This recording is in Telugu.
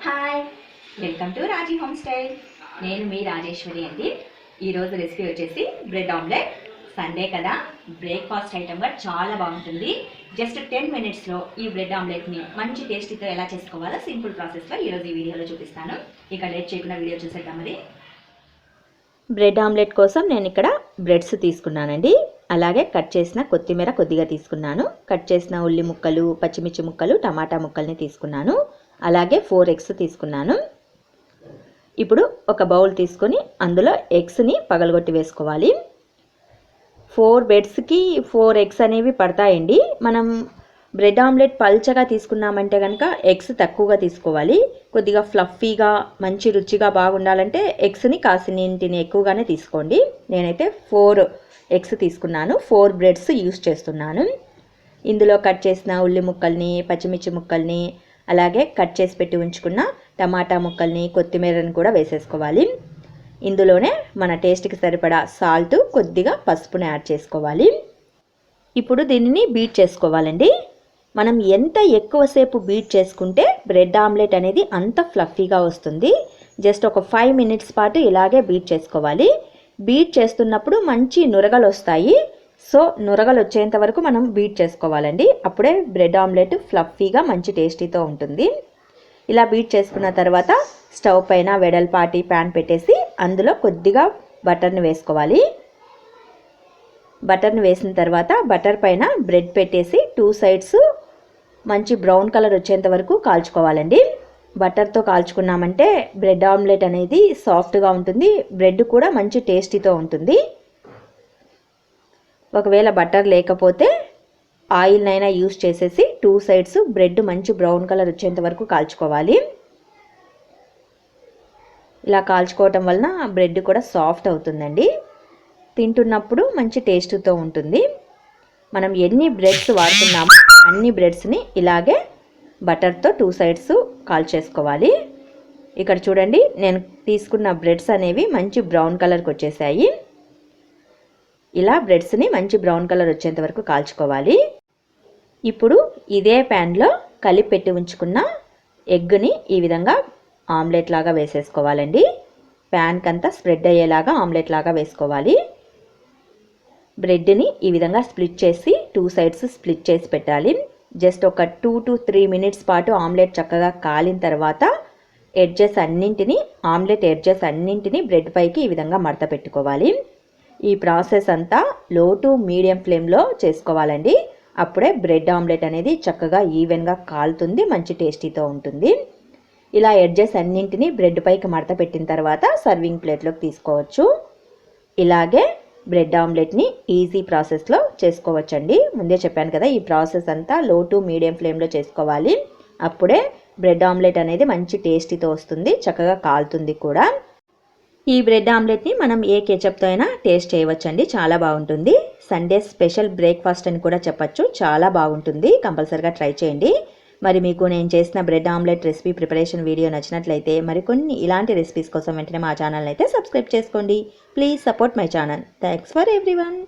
Hi, welcome to Raji home style. నేను మీ రాజేశ్వరి అండి. ఈరోజు రెసిపీ వచ్చేసి బ్రెడ్ ఆమ్లెట్. సండే కదా, బ్రేక్ఫాస్ట్ ఐటమ్గా చాలా బాగుంటుంది. జస్ట్ 10 మినిట్స్లో ఈ బ్రెడ్ ఆమ్లెట్ని మంచి టేస్టీతో ఎలా చేసుకోవాలో సింపుల్ ప్రాసెస్లో ఈరోజు ఈ వీడియోలో చూపిస్తాను. ఇక లేట్ చేయకుండా వీడియో చూసేద్దాం. మరి బ్రెడ్ ఆమ్లెట్ కోసం నేను ఇక్కడ బ్రెడ్స్ తీసుకున్నానండి. అలాగే కట్ చేసిన కొత్తిమీర కొద్దిగా తీసుకున్నాను. కట్ చేసిన ఉల్లి ముక్కలు, పచ్చిమిర్చి ముక్కలు, టమాటా ముక్కల్ని తీసుకున్నాను. అలాగే 4 ఎగ్స్ తీసుకున్నాను. ఇప్పుడు ఒక బౌల్ తీసుకొని అందులో ఎగ్స్ని పగలగొట్టి వేసుకోవాలి. 4 బ్రెడ్స్కి 4 ఎగ్స్ అనేవి పడతాయండి. మనం బ్రెడ్ ఆమ్లెట్ పల్చగా తీసుకున్నామంటే కనుక ఎగ్స్ తక్కువగా తీసుకోవాలి. కొద్దిగా ఫ్లఫీగా మంచి రుచిగా బాగుండాలంటే ఎగ్స్ని కాసినింటిని ఎక్కువగానే తీసుకోండి. నేనైతే 4 ఎగ్స్ తీసుకున్నాను. 4 బ్రెడ్స్ యూస్ చేస్తున్నాను. ఇందులో కట్ చేసిన ఉల్లి ముక్కల్ని, పచ్చిమిర్చి ముక్కల్ని, అలాగే కట్ చేసి పెట్టి ఉంచుకున్న టమాటా ముక్కల్ని, కొత్తిమీరని కూడా వేసేసుకోవాలి. ఇందులోనే మన టేస్ట్కి సరిపడా సాల్ట్, కొద్దిగా పసుపుని యాడ్ చేసుకోవాలి. ఇప్పుడు దీనిని బీట్ చేసుకోవాలండి. మనం ఎంత ఎక్కువసేపు బీట్ చేసుకుంటే బ్రెడ్ ఆమ్లెట్ అనేది అంత ఫ్లఫీగా వస్తుంది. జస్ట్ ఒక 5 మినిట్స్ పాటు ఇలాగే బీట్ చేసుకోవాలి. బీట్ చేస్తున్నప్పుడు మంచి నురగలు వస్తాయి. సో నురగలు వచ్చేంత వరకు మనం బీట్ చేసుకోవాలండి. అప్పుడే బ్రెడ్ ఆమ్లెట్ ఫ్లఫీగా మంచి టేస్టీతో ఉంటుంది. ఇలా బీట్ చేసుకున్న తర్వాత స్టవ్ పైన వెడల్పాటి ప్యాన్ పెట్టేసి అందులో కొద్దిగా బటర్ని వేసుకోవాలి. బటర్ని వేసిన తర్వాత బటర్ పైన బ్రెడ్ పెట్టేసి 2 సైడ్స్ మంచి బ్రౌన్ కలర్ వచ్చేంత వరకు కాల్చుకోవాలండి. బటర్తో కాల్చుకున్నామంటే బ్రెడ్ ఆమ్లెట్ అనేది సాఫ్ట్గా ఉంటుంది. బ్రెడ్ కూడా మంచి టేస్టీతో ఉంటుంది. ఒకవేళ బటర్ లేకపోతే ఆయిల్నైనా యూస్ చేసేసి 2 సైడ్స్ బ్రెడ్ మంచి బ్రౌన్ కలర్ వచ్చేంత వరకు కాల్చుకోవాలి. ఇలా కాల్చుకోవటం వలన బ్రెడ్ కూడా సాఫ్ట్ అవుతుందండి. తింటున్నప్పుడు మంచి టేస్ట్తో ఉంటుంది. మనం ఎన్ని బ్రెడ్స్ వాడుతున్నామో అన్ని బ్రెడ్స్ని ఇలాగే బటర్తో 2 సైడ్స్ కాల్చేసుకోవాలి. ఇక్కడ చూడండి, నేను తీసుకున్న బ్రెడ్స్ అనేవి మంచి బ్రౌన్ కలర్కి వచ్చేసాయి. ఇలా బ్రెడ్స్ని మంచి బ్రౌన్ కలర్ వచ్చేంత వరకు కాల్చుకోవాలి. ఇప్పుడు ఇదే ప్యాన్లో కలిపి పెట్టి ఉంచుకున్న ఎగ్ని ఈ విధంగా ఆమ్లెట్ లాగా వేసేసుకోవాలండి. ప్యాన్కంతా స్ప్రెడ్ అయ్యేలాగా ఆమ్లెట్ లాగా వేసుకోవాలి. బ్రెడ్ని ఈ విధంగా స్ప్లిట్ చేసి 2 సైడ్స్ స్ప్లిట్ చేసి పెట్టాలి. జస్ట్ ఒక 2 to 3 మినిట్స్ పాటు ఆమ్లెట్ చక్కగా కాలిన తర్వాత ఆమ్లెట్ ఎడ్జెస్ అన్నింటినీ బ్రెడ్ పైకి ఈ విధంగా మడత పెట్టుకోవాలి. ఈ ప్రాసెస్ అంతా లో టు మీడియం ఫ్లేమ్లో చేసుకోవాలండి. అప్పుడే బ్రెడ్ ఆమ్లెట్ అనేది చక్కగా ఈవెన్గా కాలుతుంది, మంచి టేస్టీతో ఉంటుంది. ఇలా ఎడ్జెస్ అన్నింటినీ బ్రెడ్ పైకి మడత పెట్టిన తర్వాత సర్వింగ్ ప్లేట్లోకి తీసుకోవచ్చు. ఇలాగే బ్రెడ్ ఆమ్లెట్ని ఈజీ ప్రాసెస్లో చేసుకోవచ్చండి. ముందే చెప్పాను కదా, ఈ ప్రాసెస్ అంతా లో టు మీడియం ఫ్లేమ్లో చేసుకోవాలి. అప్పుడే బ్రెడ్ ఆమ్లెట్ అనేది మంచి టేస్టీతో వస్తుంది, చక్కగా కాలుతుంది కూడా. ఈ బ్రెడ్ ఆమ్లెట్ని మనం ఏ కెచప్తో అయినా టేస్ట్ చేయవచ్చండి, చాలా బాగుంటుంది. సండే స్పెషల్ బ్రేక్ఫాస్ట్ అని కూడా చెప్పచ్చు, చాలా బాగుంటుంది. కంపల్సరిగా ట్రై చేయండి. మరి మీకు నేను చేసిన bread omelette recipe preparation video నచ్చినట్లయితే మరికొన్ని ఇలాంటి రెసిపీస్ కోసం వెంటనే మా ఛానల్ అయితే సబ్స్క్రైబ్ చేసుకోండి. Please support my channel. Thanks for everyone.